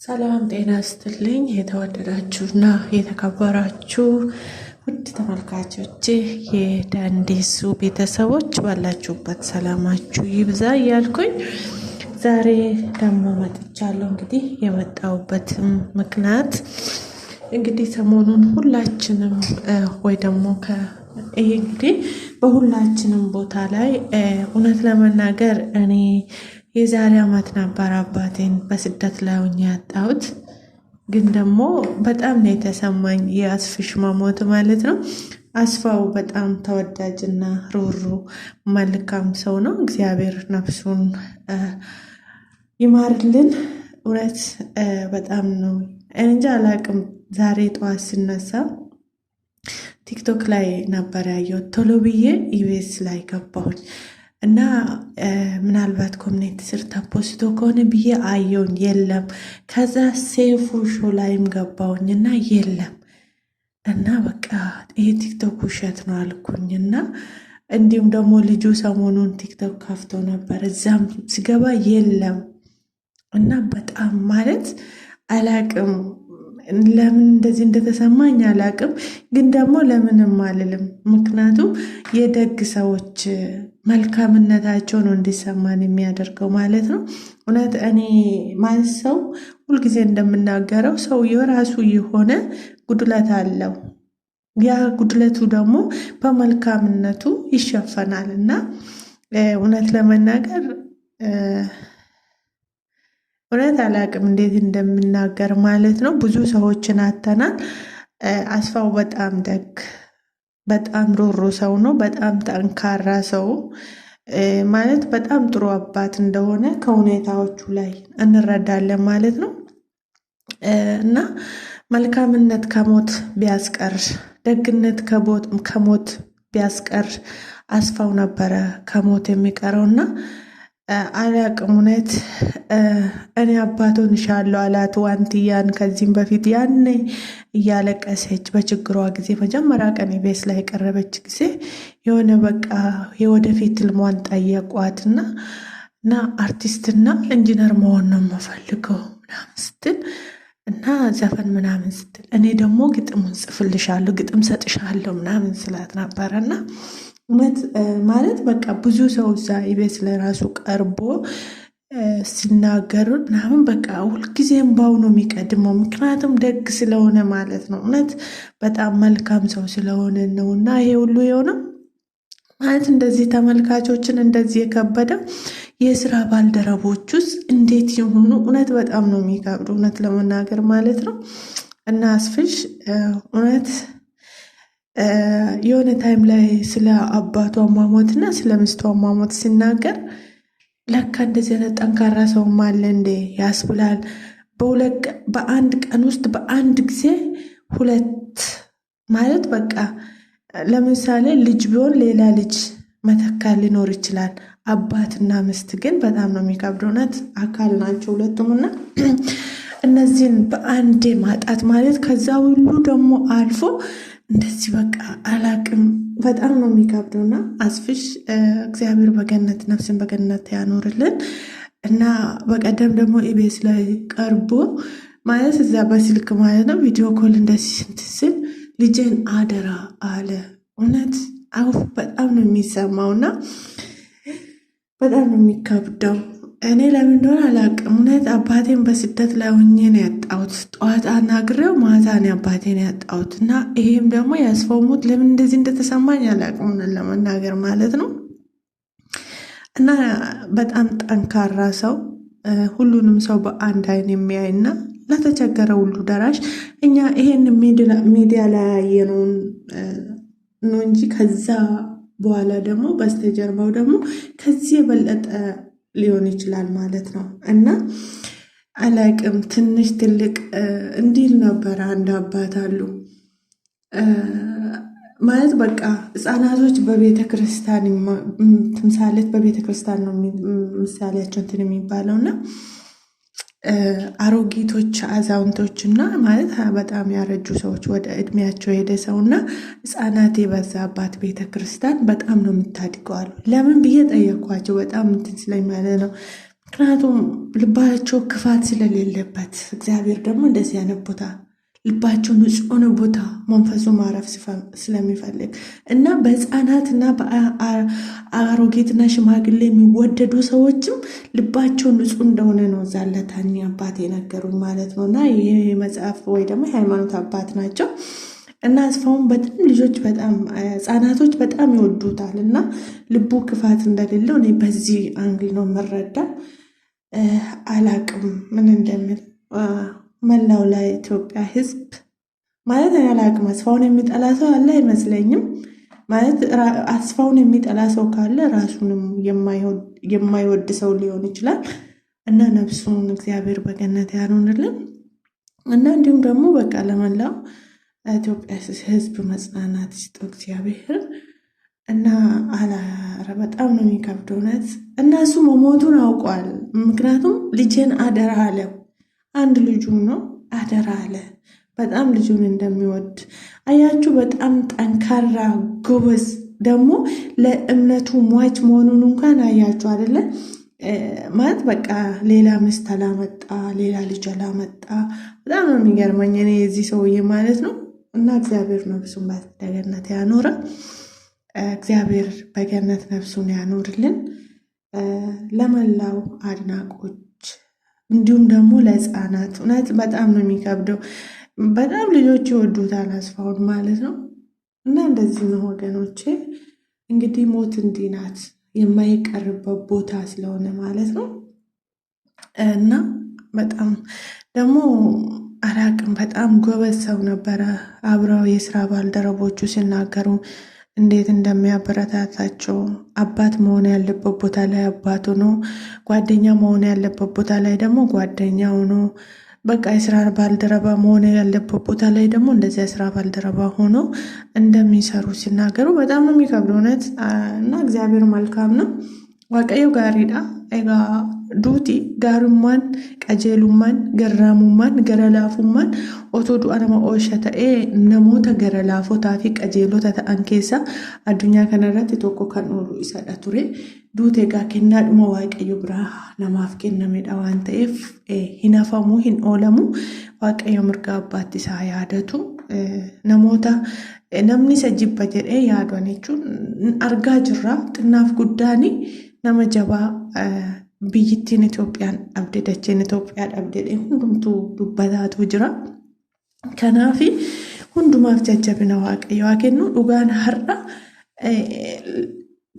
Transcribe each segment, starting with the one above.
ሰላም ጤና ይስጥልኝ። የተወደዳችሁና የተከበራችሁ ውድ ተመልካቾቼ የዳንዲሱ ቤተሰቦች ባላችሁበት ሰላማችሁ ይብዛ እያልኩኝ ዛሬ ደግሞ መጥቻለሁ። እንግዲህ የመጣሁበትም ምክንያት እንግዲህ ሰሞኑን ሁላችንም ወይ ደግሞ ይሄ እንግዲህ በሁላችንም ቦታ ላይ እውነት ለመናገር እኔ የዛሬ ዓመት ነበር አባቴን በስደት ላይ ሆኜ ያጣሁት። ግን ደግሞ በጣም ነው የተሰማኝ የአስፍሽ መሞት ማለት ነው። አስፋው በጣም ተወዳጅና ሩሩ መልካም ሰው ነው። እግዚአብሔር ነፍሱን ይማርልን። እውነት በጣም ነው እንጃ አላቅም። ዛሬ ጠዋት ስነሳ ቲክቶክ ላይ ነበር ያየሁት። ቶሎ ብዬ ኢቢኤስ ላይ ገባሁኝ እና ምናልባት ኮሚኒቲ ስር ተፖስቶ ከሆነ ብዬ አየውኝ፣ የለም። ከዛ ሴፉ ሾ ላይም ገባውኝ እና የለም። እና በቃ ይሄ ቲክቶክ ውሸት ነው አልኩኝ። እና እንዲሁም ደግሞ ልጁ ሰሞኑን ቲክቶክ ከፍቶ ነበር፣ እዛም ስገባ የለም። እና በጣም ማለት አላቅም ለምን እንደዚህ እንደተሰማኝ አላቅም። ግን ደግሞ ለምንም አልልም፣ ምክንያቱም የደግ ሰዎች መልካምነታቸው ነው እንዲሰማን የሚያደርገው ማለት ነው። እውነት እኔ ማለት ሰው ሁልጊዜ እንደምናገረው ሰው የራሱ የሆነ ጉድለት አለው። ያ ጉድለቱ ደግሞ በመልካምነቱ ይሸፈናል። እና እውነት ለመናገር እውነት አላቅም እንዴት እንደምናገር ማለት ነው። ብዙ ሰዎችን አተናል። አስፋው በጣም ደግ፣ በጣም ሮሮ ሰው ነው። በጣም ጠንካራ ሰው ማለት በጣም ጥሩ አባት እንደሆነ ከሁኔታዎቹ ላይ እንረዳለን ማለት ነው። እና መልካምነት ከሞት ቢያስቀር፣ ደግነት ከሞት ቢያስቀር አስፋው ነበረ ከሞት የሚቀረውና አላቅም እውነት እኔ አባቶን እሻለሁ አላት ዋንትያን። ከዚህም በፊት ያኔ እያለቀሰች በችግሯ ጊዜ መጀመሪያ ቀን ቤስ ላይ የቀረበች ጊዜ የሆነ በቃ የወደፊት ህልሟን ጠየቋትና እና አርቲስትና ኢንጂነር መሆን ነው የምፈልገው ምናምን ስትል እና ዘፈን ምናምን ስትል እኔ ደግሞ ግጥሙን ጽፍልሻለሁ፣ ግጥም ሰጥሻለሁ ምናምን ስላት ነበረና እውነት ማለት በቃ ብዙ ሰው እዛ ኢቢኤስ ላይ ራሱ ቀርቦ ሲናገሩ ምናምን በቃ ሁልጊዜም ባው ነው የሚቀድመው። ምክንያቱም ደግ ስለሆነ ማለት ነው። እውነት በጣም መልካም ሰው ስለሆነ ነው። እና ይሄ ሁሉ የሆነው ማለት እንደዚህ ተመልካቾችን እንደዚህ የከበደው የስራ ባልደረቦች ውስጥ እንዴት ይሆኑ? እውነት በጣም ነው የሚከብዱ፣ እውነት ለመናገር ማለት ነው። እና አስፍሽ እውነት የሆነ ታይም ላይ ስለ አባቷ አሟሟት እና ስለ ሚስቷ አሟሟት ሲናገር ለካ እንደዚህ አይነት ጠንካራ ሰውም አለ እንዴ ያስብላል። በአንድ ቀን ውስጥ በአንድ ጊዜ ሁለት ማለት በቃ ለምሳሌ ልጅ ቢሆን ሌላ ልጅ መተካት ሊኖር ይችላል። አባትና ሚስት ግን በጣም ነው የሚከብደው። እውነት አካል ናቸው ሁለቱም። እና እነዚህን በአንዴ ማጣት ማለት ከዛ ሁሉ ደግሞ አልፎ እንደዚህ በቃ አላቅም በጣም ነው የሚከብደውና አስፍሽ እግዚአብሔር በገነት ነፍስን በገነት ያኖርልን። እና በቀደም ደግሞ ኢቢኤስ ላይ ቀርቦ ማለት እዛ በስልክ ማለት ነው ቪዲዮ ኮል እንደዚህ ስንትስል ልጄን አደራ አለ። እውነት አው በጣም ነው የሚሰማውና በጣም ነው የሚከብደው። እኔ ለምን እንደሆነ አላቅም። እውነት አባቴን በስደት ላይ ሆኜ ነው ያጣሁት። ጠዋት አናግሬው ማታ ነው አባቴን ያጣሁት። እና ይሄም ደግሞ የአስፋው ሞት ለምን እንደዚህ እንደተሰማኝ አላቅም ለመናገር ማለት ነው። እና በጣም ጠንካራ ሰው፣ ሁሉንም ሰው በአንድ አይን የሚያይና ለተቸገረ ሁሉ ደራሽ። እኛ ይሄን ሚዲያ ላይ ያየነውን ነው እንጂ ከዛ በኋላ ደግሞ በስተጀርባው ደግሞ ከዚህ የበለጠ ሊሆን ይችላል ማለት ነው። እና አላቅም ትንሽ ትልቅ እንዲል ነበር። አንድ አባት አሉ ማለት በቃ ህፃናቶች በቤተ ክርስቲያን ትምሳሌት በቤተ ክርስቲያን ነው ምሳሌያቸው እንትን የሚባለው እና አሮጊቶች አዛውንቶችና ማለት በጣም ያረጁ ሰዎች ወደ እድሜያቸው ሄደ ሰውና ህፃናት የበዛባት ቤተ ክርስቲያን በጣም ነው የምታድገዋል። ለምን ብዬ ጠየኳቸው። በጣም እንትን ስለኝ ማለት ነው። ምክንያቱም ልባቸው ክፋት ስለሌለበት እግዚአብሔር ደግሞ እንደዚህ አይነት ቦታ ልባቸው ንጹህ የሆነ ቦታ መንፈሱ ማረፍ ስለሚፈልግ እና በህፃናትና በአሮጌትና ሽማግሌ የሚወደዱ ሰዎችም ልባቸው ንጹህ እንደሆነ ነው እዛ ለታኝ አባት የነገሩኝ ማለት ነው። እና ይህ መጽሐፍ ወይ ደግሞ የሃይማኖት አባት ናቸው። እና አስፋውን በጣም ልጆች በጣም ህፃናቶች በጣም ይወዱታል እና ልቡ ክፋት እንደሌለው እኔ በዚህ አንግል ነው የምረዳ። አላቅም ምን እንደምል መላው ላይ ኢትዮጵያ ህዝብ ማለት እኔ አላቅም። አስፋውን የሚጠላ ሰው አለ አይመስለኝም። ማለት አስፋውን የሚጠላ ሰው ካለ ራሱንም የማይወድ ሰው ሊሆን ይችላል። እና ነፍሱን እግዚአብሔር በገነት ያኑርልን። እና እንዲሁም ደግሞ በቃ ለመላው ኢትዮጵያ ህዝብ መጽናናት ይስጠው እግዚአብሔር። እና አላረ በጣም ነው የሚከብደው እውነት። እና እሱ መሞቱን አውቋል። ምክንያቱም ልጄን አደራ አለው። አንድ ልጁ ነው አደራ አለ። በጣም ልጁን እንደሚወድ አያችሁ። በጣም ጠንካራ ጎበዝ፣ ደግሞ ለእምነቱ ሟች መሆኑን እንኳን አያችሁ አይደለ? ማለት በቃ ሌላ ሚስት አላመጣ፣ ሌላ ልጅ አላመጣ። በጣም ነው የሚገርመኝ እኔ የዚህ ሰውዬ ማለት ነው። እና እግዚአብሔር ነፍሱን በገነት ያኖረ። እግዚአብሔር በገነት ነፍሱን ያኖርልን። ለመላው አድናቆች እንዲሁም ደግሞ ለህፃናት እውነት በጣም ነው የሚከብደው። በጣም ልጆች ይወዱታል አስፋውን ማለት ነው። እና እንደዚህ ነው ወገኖቼ። እንግዲህ ሞት እንዲህ ናት፣ የማይቀርበት ቦታ ስለሆነ ማለት ነው። እና በጣም ደግሞ አላቅም በጣም ጎበዝ ሰው ነበረ። አብረው የስራ ባልደረቦቹ ሲናገሩ እንዴት እንደሚያበረታታቸው፣ አባት መሆን ያለበት ቦታ ላይ አባት ሆኖ፣ ጓደኛ መሆን ያለበት ቦታ ላይ ደግሞ ጓደኛ ሆኖ፣ በቃ የስራ ባልደረባ መሆን ያለበት ቦታ ላይ ደግሞ እንደዚያ የስራ ባልደረባ ሆኖ እንደሚሰሩ ሲናገሩ በጣም ነው የሚከብድ እውነት። እና እግዚአብሔር መልካም ነው። ዋቀዮ ጋሪዳ ኤጋ ዱቲ ጋሩማን ቀጀሉማን ገራሙማን ገረላፉማን ኦቶ ዱአ ነማ ኦልሸ ተኤ ነሞታ ገረላፎtaa fi qajeelota ta'an keessa addunyaa kanarratti tokko kan oolu isadha ture. Duute egaa kennaadhuma waaqayyo biraa namaaf kennamedha waan ta'eef hin hafamu hin oolamu. Waaqayyo mirga abbaatti isaa yaadatu. Namoota namni isa jibba jedhee yaadan jechuun argaa jirra. Xinnaaf guddaani nama jabaa biyyittiin Itoophiyaan dhabde, dacheen Itoophiyaa dhabde hundumtuu dubbataatu jira. Kanaaf hundumaaf jajjabina waaqayyo haa kennu. Dhugaan har'a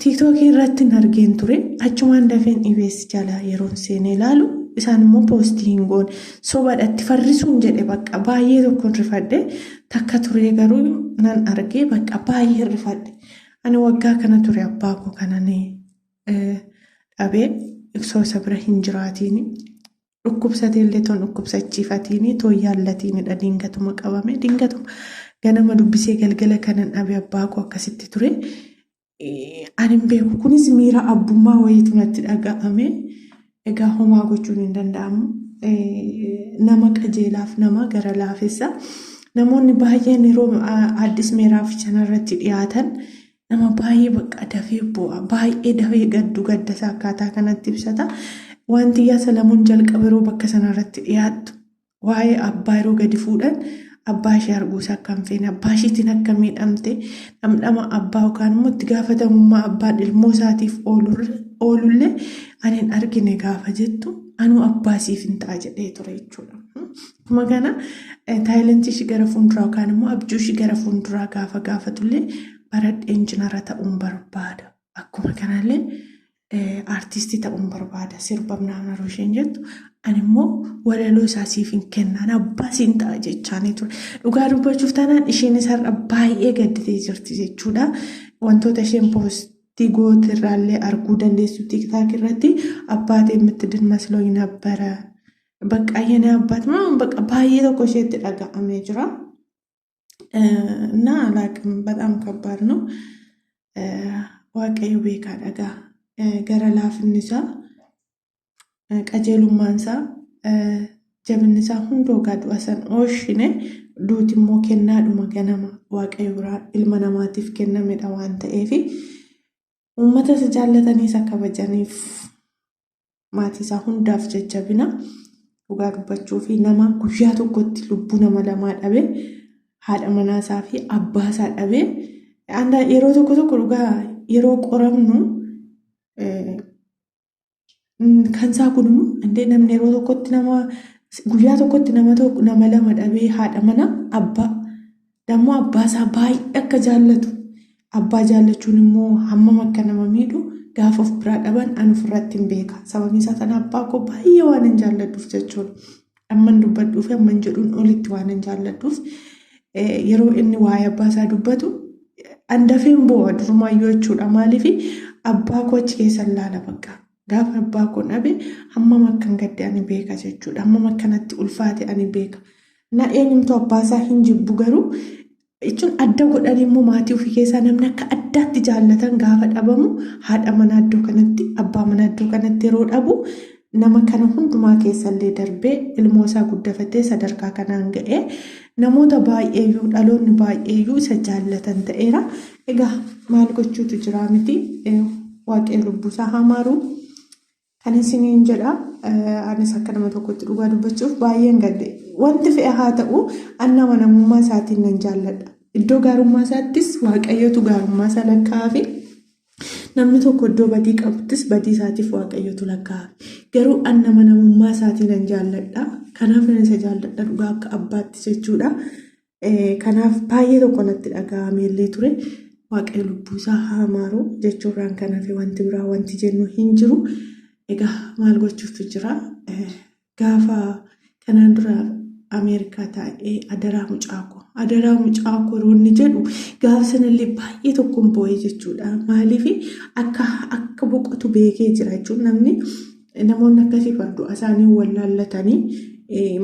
tiiktookii irratti argeen ture. Achumaan dafeen EBS jala yeroon seenee ilaalu isaan immoo poostii hin goone sobadhatti farrisuun jedhe bakka baay'ee tokkoon rifadhe takka ture garuu nan argee bakka baay'ee rifadhe. Ani waggaa kana ture abbaa koo kananii dhabee iksoo isa bira hin jiraatini. Dhukkubsatee illee toon dhukkubsachiifatini toon yaallatinidha. Dingatuma qabame dingatuma ganama dubbisee galgala kanan dhabe abbaa koo akkasitti ture. Ani hin beeku kunis miira abbummaa wayiitu natti dhaga'ame. Egaa homaa gochuun hin danda'amu. Nama qajeelaaf nama gara laafessa. Namoonni baay'een yeroo addis miiraaf chanarratti dhiyaatan nama baay'ee bakka dafee bu'a. Baay'ee dafee gaddas akkaataa kanatti ibsata. Wanti yaa Salamuun jalqaba yeroo bakka sanarratti dhiyaattu waa'ee abbaa yeroo gadi fuudhan abbaa ishee arguus akka hin feene, abbaa isheetiin akka miidhamte, dhamdhama abbaa yookaan immoo itti gaafatamummaa abbaan ilmoo isaatiif oolullee ani hin argine gaafa jettu anuu abbaa siif hin ta'a jedhee ture jechuudha. Akkuma kana taayilentii ishee gara fuulduraa yookaan immoo abjuu ishee gara fuulduraa gaafa gaafatullee baradhee injinara ta'uun barbaada. Akkuma kanallee artistii ta'uun barbaada. Sirba naannoo isheen jettu ani immoo walaloo isaa siif hin kennaan abbaa siin ta'a jechaanii ture. Dhugaa dubbachuuf taanaan isheenis har'a baay'ee gadditee jirti jechuudha. Wantoota isheen poostii goote irraallee arguu dandeessu TikTok irratti abbaatii የምትድን መስሎኝ ነበረ በቃ የኔ አባት ምናምን በቃ baay'ee tokko isheetti dhaga'amee jira. እና አላቅም በጣም ከባድ ነው። waaqayyo beekaa dhagaa gara laafinni isaa qajeelummaan isaa jabinni isaa hundoo gaadhu asan ooshine duuti immoo kennaadhuma ganama waaqayyo biraa ilma namaatiif kennamedha waan ta'eef uummata isa jaallataniis akka kabajaniif maatii isaa hundaaf jajjabina dhugaa dubbachuu fi nama guyyaa tokkotti lubbuu nama lamaa dhabee haadha manaasaa fi abbaasaa dhabee yeroo tokko dhugaa yeroo qoramnu kan isaa kun immoo namni yeroo tokkotti guyyaa tokkotti nama lama dhabee haadha mana abbaa dammoo abbaasaa baay'ee akka jaallatu abbaa jaallachuun immoo hammam akka nama miidhu gaafa of biraa dhaban ani ofirratti hin beeka. Sababni isaa sana abbaa koo baay'ee waan hin jaalladhuuf jechuudha. Amman dubbadhuu fi amman jedhuun olitti waan hin jaalladhuuf yeroo inni waa'ee abbaa isaa dubbatu handafeen boo'a durumaayyuu jechuudha. Maaliif abbaa koo achi keessa laala bakka. Gaafa abbaa koo dhabe hammam akkan gadde ani beeka jechuudha. Hammam akkanatti ulfaate ani beeka. Na eenyumtuu abbaa isaa hin jibbu garuu jechuun adda godhanii immoo maatii ofii keessaa namni akka addaatti jaallatan gaafa dhabamu haadha manaa iddoo kanatti abbaa manaa iddoo kanatti yeroo dhabu nama kana hundumaa keessallee darbee ilmoo isaa guddafatee sadarkaa kanaan ga'ee namoota baay'eeyyuu dhaloonni baay'eeyyuu isa jaallatan ta'eera. Egaa maal gochuutu jira miti waaqayyo lubbuusaa haa maaru. Kan isiniin jedha anis akka nama tokkotti dhugaa dubbachuuf baay'een gadde wanti fe'e haa ta'u nama namummaa isaatiin nan jaalladha. Iddoo gaarummaa isaattis waaqayyotu gaarummaa isaa lakkaa'afi namni tokko iddoo badii qabuttis badii isaatiif waaqayyotu lakkaa'afi. Garuu nama namummaa isaatiin nan jaalladha. Kanaaf nan isa jaalladha dhugaa akka abbaatti jechuudha. Kanaaf baay'ee tokko natti dhaga'ameellee ture. Waaqayyo lubbuusaa haa maaru jechuurraan kanaaf wanti biraa wanti jennu hin jiru. Egaa maal gochuutu jira gaafa kanaan dura Ameerikaa taa'ee adaraa mucaakoo roonni jedhu gaafa sanallee baay'ee tokkoon boo'ee jechuudha. Maaliif akka boqotu beekee jira jechuun namoonni akkasii du'a isaanii wallaallatanii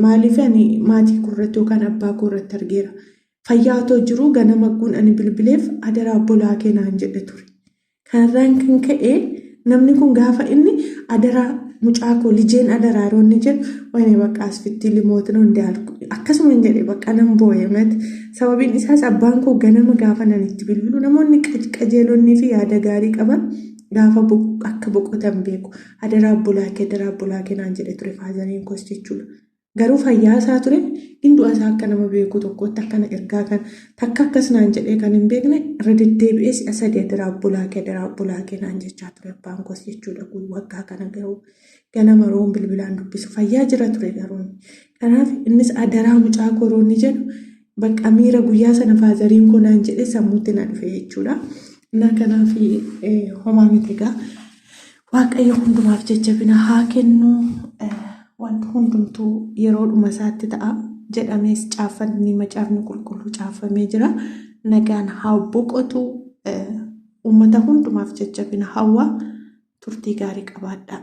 maaliif ani maatii kurratti yookaan abbaa kurratti argeera. Fayyaa otoo jiru ganama guun ani bilbileef adaraa obbolaa keenaan jedhe ture. Kanarraan kan ka'e namni kun gaafa inni adaraa mucaakoo lijeen adaraa roonni jedhu wayne bakka asfitti limootni hundi akkasuma hin jedhe bakka nan boo'emet. Sababiin isaas abbaan koo ganama gaafa nan itti bilbilu namoonni qajeelonnii fi yaada gaarii qaban gaafa akka boqotan beeku. Adaraa obbolaa kee naan jedhe ture faazaniin kos jechuudha. Garuu fayyaa isaa ture hindu'a isaa akka nama beeku tokkotti akkana ergaa kan takka akkas naan jedhee kan hin beekne irra deddeebi'ee si'a sadii adaraa obbolaa kee naan jechaa ture abbaan kos jechuudha. Kun waggaa kana garuu ganama roon bilbilaan dubbisu fayyaa jira ture garuu. Kanaaf innis adaraa mucaakoo roonni jedhu bakka miira guyyaa sana faazariin koo naan jedhee sammuutti na dhufe jechuudha. Kanaaf homaa miti egaa waaqayyo hundumaaf jajjabina haa kennu. Wanti hundumtuu yeroodhuma isaatti ta'a jedhamees caaffanni macaafni qulqulluu caaffamee jira. Nagaan haa boqotu uummata hundumaaf jajjabina hawwa turtii gaarii qabaadha.